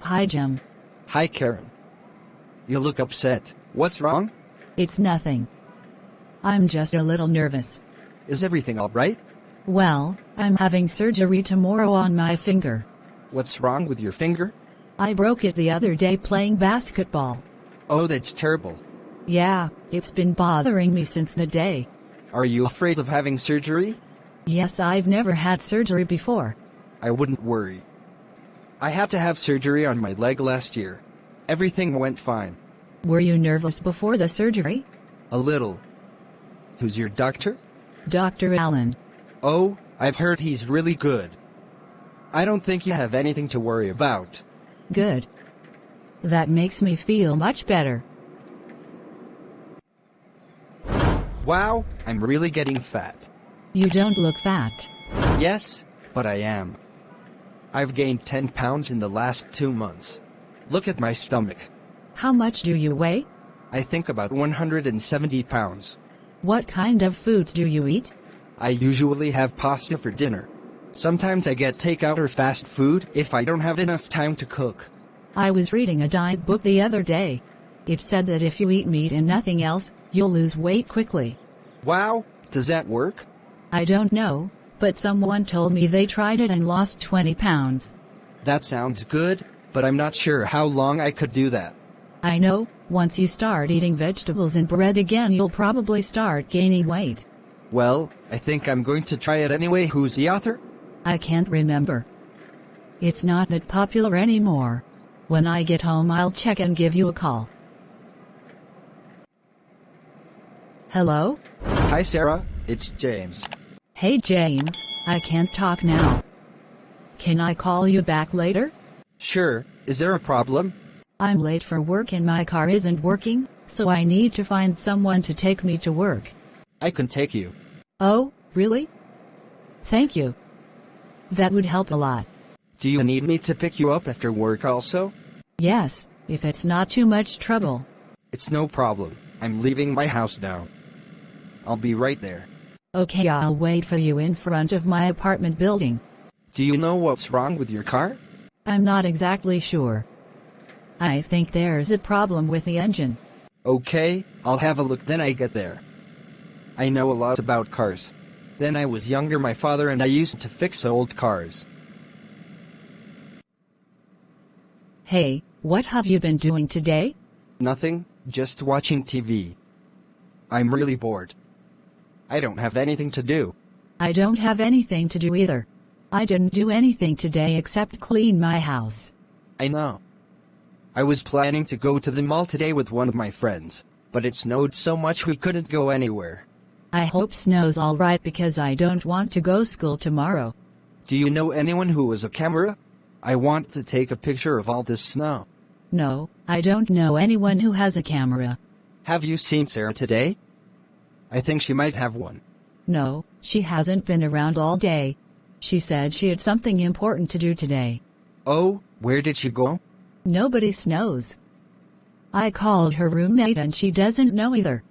Hi, Jim. Hi, Karen. You look upset. What's wrong? It's nothing. I'm just a little nervous. Is everything all right? Well, I'm having surgery tomorrow on my finger. What's wrong with your finger? I broke it the other day playing basketball. Oh, that's terrible. Yeah, it's been bothering me since the day. Are you afraid of having surgery? Yes, I've never had surgery before. I wouldn't worry. I had to have surgery on my leg last year. Everything went fine. Were you nervous before the surgery? A little. Who's your doctor? Dr. Allen. Oh, I've heard he's really good. I don't think you have anything to worry about. Good. That makes me feel much better. Wow, I'm really getting fat. You don't look fat. Yes, but I am. I've gained 10 pounds in the last 2 months. Look at my stomach. How much do you weigh? I think about 170 pounds. What kind of foods do you eat? I usually have pasta for dinner. Sometimes I get takeout or fast food if I don't have enough time to cook. I was reading a diet book the other day. It said that if you eat meat and nothing else, you'll lose weight quickly. Wow, does that work? I don't know, but someone told me they tried it and lost 20 pounds. That sounds good, but I'm not sure how long I could do that. I know, once you start eating vegetables and bread again, you'll probably start gaining weight. Well, I think I'm going to try it anyway. Who's the author? I can't remember. It's not that popular anymore. When I get home, I'll check and give you a call. Hello? Hi, Sarah. It's James. Hey, James, I can't talk now. Can I call you back later? Sure. Is there a problem? I'm late for work and my car isn't working, so I need to find someone to take me to work. I can take you. Oh, really? Thank you. That would help a lot. Do you need me to pick you up after work also? Yes, if it's not too much trouble. It's no problem. I'm leaving my house now. I'll be right there. Okay, I'll wait for you in front of my apartment building. Do you know what's wrong with your car? I'm not exactly sure. I think there's a problem with the engine. Okay, I'll have a look then I get there. I know a lot about cars. When I was younger, my father and I used to fix old cars. Hey, what have you been doing today? Nothing, just watching TV. I'm really bored. I don't have anything to do. I don't have anything to do either. I didn't do anything today except clean my house. I know. I was planning to go to the mall today with one of my friends, but it snowed so much we couldn't go anywhere. I hope snow's all right because I don't want to go school tomorrow. Do you know anyone who has a camera? I want to take a picture of all this snow. No, I don't know anyone who has a camera. Have you seen Sarah today? I think she might have one. No, she hasn't been around all day. She said she had something important to do today. Oh, where did she go? Nobody knows. I called her roommate and she doesn't know either.